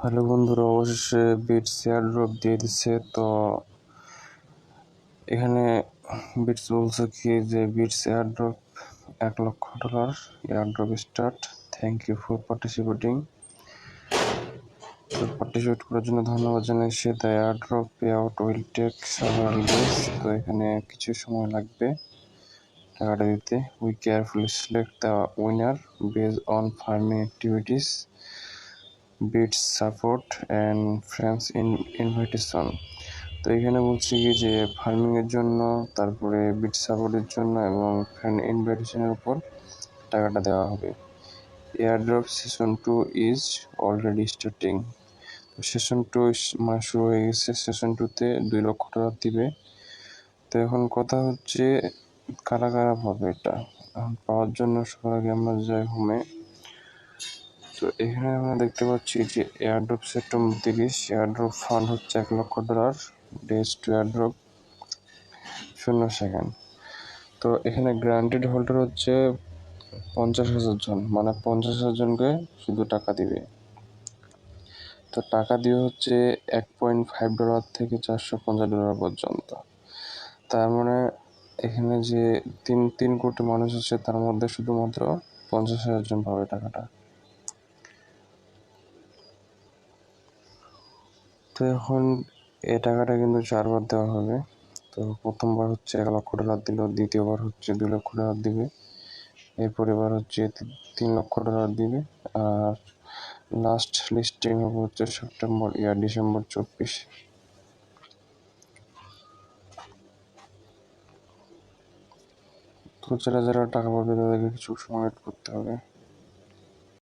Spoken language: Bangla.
হ্যালো বন্ধুরা, অবশেষে বিটস এয়ারড্রপ দিয়ে দিচ্ছে। তো এখানে বিটস বলছে কি যে Bits airdrop $1,00,000 airdrop start. Thank you for participating. তো পার্টিসিপেট করার জন্য ধন্যবাদ জানাচ্ছি। The airdrop pay out will take several days. তো এখানে কিছু সময় লাগবে টাকাটা দিতে। We carefully select the winner based on farming activities, Bits support and friends invitation. তো এখানে বলছি কি যে ফার্মিংয়ের জন্য, তারপরে বিট সাপোর্টের জন্য এবং ফ্রেন্ড ইনভাইটেশনের উপর টাকাটা দেওয়া হবে। Airdrop session 2 is already starting. তো সেশন 2 মানে শুরু হয়ে গেছে। সেশন 2তে $2,00,000 দিবে। তো এখন কথা হচ্ছে কারা কারা পাবে এটা। এখন পাওয়ার জন্য সবার আগে আমরা যাই হোমে। তো এখানে আমরা দেখতে পাচ্ছি যে এয়ারড্রপ সেপ্টেম্বর 30, এয়ারড্রপ ফান্ড হচ্ছে $1,00,000, ডেজ টু এয়ারড্রপ 0 সেকেন্ড। তো এখানে গ্রান্টেড হোল্ডার হচ্ছে 50,000 জন, মানে 50,000 জনকে শুধু টাকা দিবে। তো টাকা দিয়ে হচ্ছে $1.5 থেকে $450 পর্যন্ত। তার মানে এখানে যে তিন কোটি মানুষ আছে, তার মধ্যে শুধুমাত্র 50,000 জন পাবে টাকাটা। তো এখন এই টাকাটা কিন্তু 4বার দেওয়া হবে। তো প্রথমবার হচ্ছে $1,00,000 দিল, দ্বিতীয়বার হচ্ছে $2,00,000 দিবে, এরপর এবার হচ্ছে $3,00,000 দিবে। আর লাস্ট লিস্টিং হবে হচ্ছে ডিসেম্বর 24। তো যারা যারা টাকা পাবে তাদেরকে কিছু সময় ওয়েট করতে হবে।